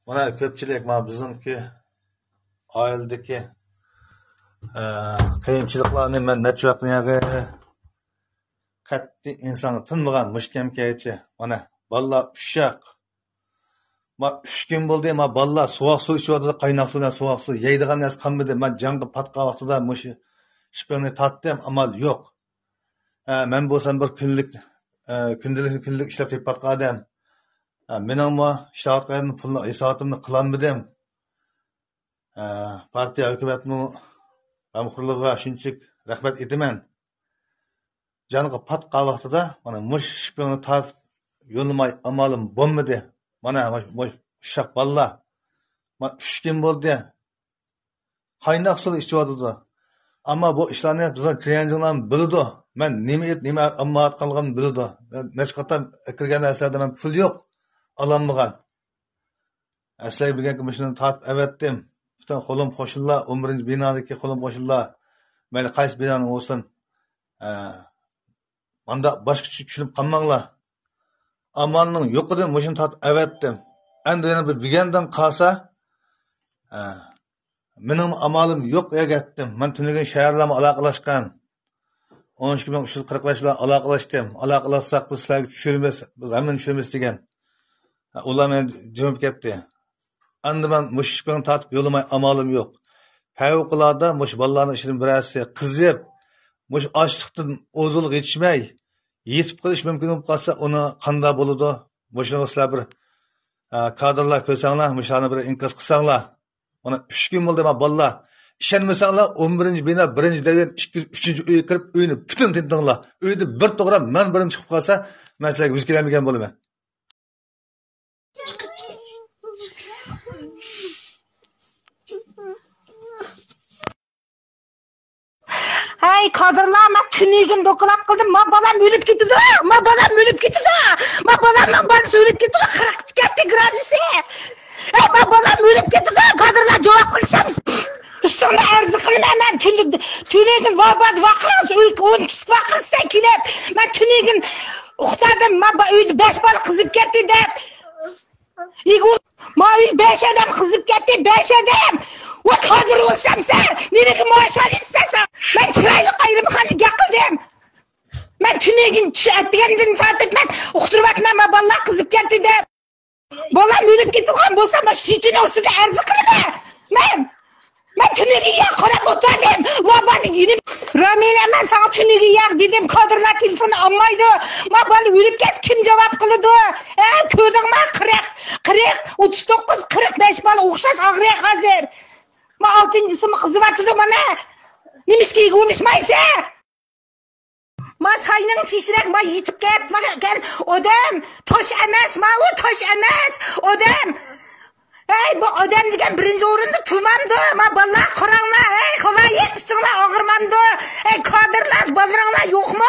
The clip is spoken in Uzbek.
Mana ko'pchilik mana bizningki oiladagi qiyinchiliklarni men necha vaqtniyagi qat'iy inson tinmagan mushkamkaychi. Mana bolalar ushaq. Ma 3 kun bo'ldi, ma bolalar sovuq suv ichiyotdi, qaynoq suv bilan sovuq suv yeydigan narsa qolmadi. Men jangga patqa vaqtida mush shipini tatdim, amal yo'q. Men bo'lsam bir kundalik ishlab tepatgan odam. Meningmi ishlatgan pulni hisobatimni qilolmadim. Partiya hukumatning g'amxo'rligiga shunchalik rahmat etaman. Jangga patqa vaqtida mana mush shipini tatib yo'lmay amalim bo'lmadi. Mana uşaq balla. 3 gün bo'ldi. Qaynoq suv ichiyotdi. Ammo bu ishlarni bizning klientlar biladi. Men nima ammat qilganimni biladi. Nechqatam kirgan narsalarda men pul yo'q. Alanmagan. Aslay bilganki shuni tatib avatdim. Butun qo'lim qo'shillar, 11-binodagi qo'lim qo'shillar. Mayli qaysi binoni bo'lsin. Manda boshqacha tushunib qolmanglar. Amalning yo'qidan mushuni tatib avatdim. Endi yana bir bilgandan qolsa, mening amalim yo'q yagatdim. Men tunagan shaharlarga aloqalashgan. 12345 bilan aloqalashdim. Aloqalashsak biz sizlarga tushiramiz, biz hamma tushiramiz degan. Ular meni javob ketdi. Endi men mush ishni tatib yo'limay amalim yo'q. Favqulodda mush bolalarning ishining birasi qizib, mush ochliqdan o'zulg yetishmay yetib qolish mumkin bo'lib qolsa, uni qanday bo'ladi? Mushuni sizlar bir kadrlar ko'rsanglar, mushani bir inkos qilsanglar. Mana 3 kun bo'ldi bolalar. Ishonmasanglar 11-bino 1-davin 3-uyga kirib uyni butun tintinglar. Uyda bir to'g'ri men birim chiqib qolsa, men sizlarga yuz kelmagan bo'laman. Hey kadrlar, ben tünüğün dokulap kıldım. Ma balam ölüp gitti. Ma balam ölüp gitti. Ma balamın balası ölüp gitti. 40 gitti gradüse. Hey ma balam ölüp gitti. Kadrlar cevap kılışamız. Sonra arzı kılım hemen tünüğün vakırız. 12 vakırız sen kilep. Ben tünüğün uxtadım. Ma uydu 5 bal kızıp gitti de. Ma uydu 5 adam kızıp gitti. 5 adam. O kadar olsam sen, nereye maaş alırsan, ben çıraylık ayrımxanı yakıldım. Ben tünegin ettiğimden tatip, ben uxturvatmam, balla kızıp geldi de. Balam ölüp gitti kan, bolsam ben şişin olsun da erzı kılma. Ben tünegi yak, korap oturdum. Vabanı dedim, Ramile ben sana tünegi yak dedim, kadırlar telefonu almaydı. Balı ölüp gez, kim cevap kılıdı? Köydün mü 40, 39, 45 balı uğuşaz ağrıya hazır. Ma 6-ncısı mı kızı batıdı bana? Neymiş ki konuşmaysa? Ma sayının tişirek ma yitip gel odam. Taş emez ma o taş emez. Odam. Hey bu odam degen birinci orunda tumandı. Ma balla karanla. Hey kolay yetmişçiğine ağırmandı. Hey kadırlar balırınlar yok mu?